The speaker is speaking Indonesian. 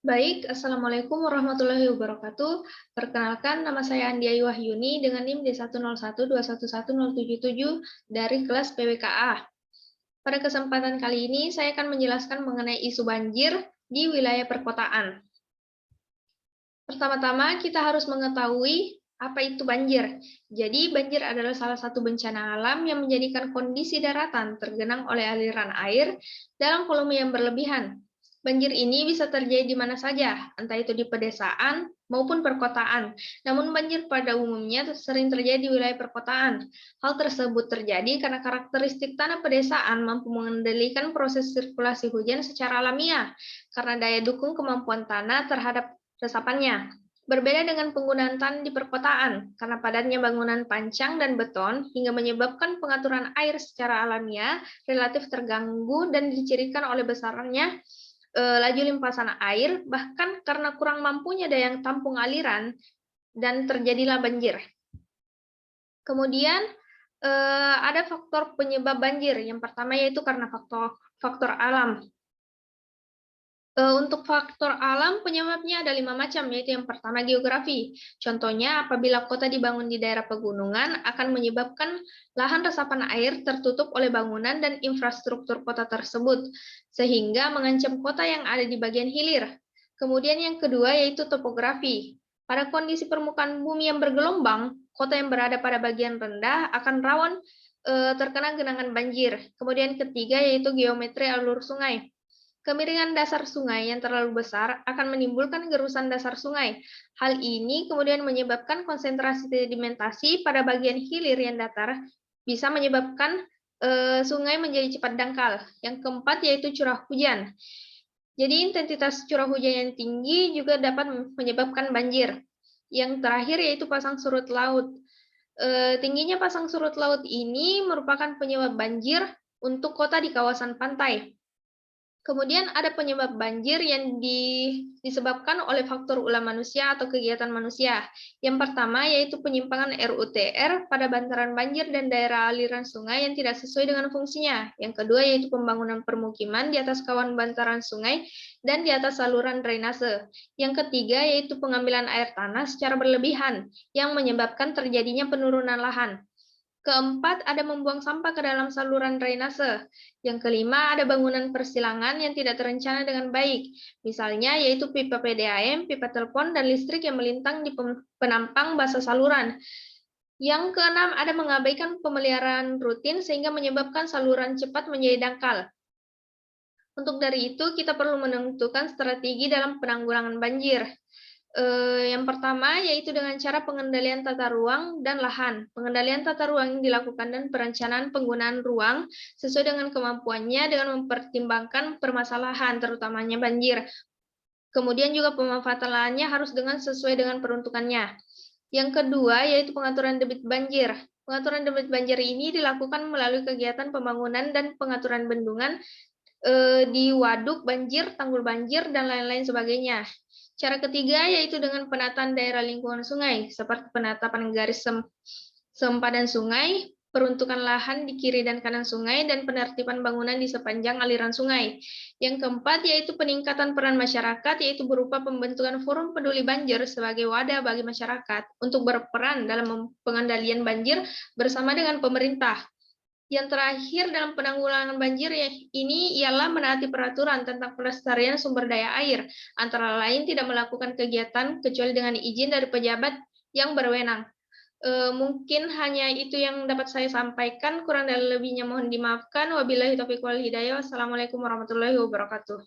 Baik, Assalamualaikum warahmatullahi wabarakatuh. Perkenalkan, nama saya Andi Ayu Wahyuni dengan NIM D101211077 dari kelas PWKA. Pada kesempatan kali ini, saya akan menjelaskan mengenai isu banjir di wilayah perkotaan. Pertama-tama, kita harus mengetahui apa itu banjir. Jadi, banjir adalah salah satu bencana alam yang menjadikan kondisi daratan tergenang oleh aliran air dalam volume yang berlebihan. Banjir ini bisa terjadi di mana saja, entah itu di pedesaan maupun perkotaan. Namun banjir pada umumnya sering terjadi di wilayah perkotaan. Hal tersebut terjadi karena karakteristik tanah pedesaan mampu mengendalikan proses sirkulasi hujan secara alamiah, karena daya dukung kemampuan tanah terhadap resapannya. Berbeda dengan penggunaan tanah di perkotaan, karena padatnya bangunan pancang dan beton hingga menyebabkan pengaturan air secara alamiah relatif terganggu dan dicirikan oleh besarnya laju limpasan air, bahkan karena kurang mampunya daya tampung aliran, dan terjadilah banjir. Kemudian ada faktor penyebab banjir. Yang pertama yaitu karena faktor alam. Untuk faktor alam, penyebabnya ada 5 macam, yaitu yang pertama geografi. Contohnya, apabila kota dibangun di daerah pegunungan, akan menyebabkan lahan resapan air tertutup oleh bangunan dan infrastruktur kota tersebut, sehingga mengancam kota yang ada di bagian hilir. Kemudian yang kedua yaitu topografi. Pada kondisi permukaan bumi yang bergelombang, kota yang berada pada bagian rendah akan rawan terkena genangan banjir. Kemudian ketiga yaitu geometri alur sungai. Kemiringan dasar sungai yang terlalu besar akan menimbulkan gerusan dasar sungai. Hal ini kemudian menyebabkan konsentrasi sedimentasi pada bagian hilir yang datar, bisa menyebabkan sungai menjadi cepat dangkal. Yang keempat yaitu curah hujan. Jadi intensitas curah hujan yang tinggi juga dapat menyebabkan banjir. Yang terakhir yaitu pasang surut laut. Tingginya pasang surut laut ini merupakan penyebab banjir untuk kota di kawasan pantai. Kemudian ada penyebab banjir yang disebabkan oleh faktor ulah manusia atau kegiatan manusia. Yang pertama yaitu penyimpangan RUTR pada bantaran banjir dan daerah aliran sungai yang tidak sesuai dengan fungsinya. Yang kedua yaitu pembangunan permukiman di atas kawan bantaran sungai dan di atas saluran drainase. Yang ketiga yaitu pengambilan air tanah secara berlebihan yang menyebabkan terjadinya penurunan lahan. Keempat, ada membuang sampah ke dalam saluran drainase. Yang kelima, ada bangunan persilangan yang tidak terencana dengan baik. Misalnya, yaitu pipa PDAM, pipa telepon, dan listrik yang melintang di penampang basa saluran. Yang keenam, ada mengabaikan pemeliharaan rutin sehingga menyebabkan saluran cepat menjadi dangkal. Untuk dari itu, kita perlu menentukan strategi dalam penanggulangan banjir. Yang pertama yaitu dengan cara pengendalian tata ruang dan lahan. Pengendalian tata ruang yang dilakukan dan perencanaan penggunaan ruang sesuai dengan kemampuannya dengan mempertimbangkan permasalahan, terutamanya banjir. Kemudian juga pemanfaatan lahannya harus sesuai dengan peruntukannya. Yang kedua yaitu pengaturan debit banjir. Pengaturan debit banjir ini dilakukan melalui kegiatan pembangunan dan pengaturan bendungan di waduk banjir, tanggul banjir, dan lain-lain sebagainya. Cara ketiga yaitu dengan penataan daerah lingkungan sungai, seperti penetapan garis sempadan sungai, peruntukan lahan di kiri dan kanan sungai, dan penertiban bangunan di sepanjang aliran sungai. Yang keempat yaitu peningkatan peran masyarakat, yaitu berupa pembentukan forum peduli banjir sebagai wadah bagi masyarakat untuk berperan dalam pengendalian banjir bersama dengan pemerintah. Yang terakhir dalam penanggulangan banjir ini ialah menaati peraturan tentang pelestarian sumber daya air, antara lain tidak melakukan kegiatan kecuali dengan izin dari pejabat yang berwenang. Mungkin hanya itu yang dapat saya sampaikan, kurang dan lebihnya mohon dimaafkan. Wabillahi taufiq wal hidayah. Wassalamualaikum warahmatullahi wabarakatuh.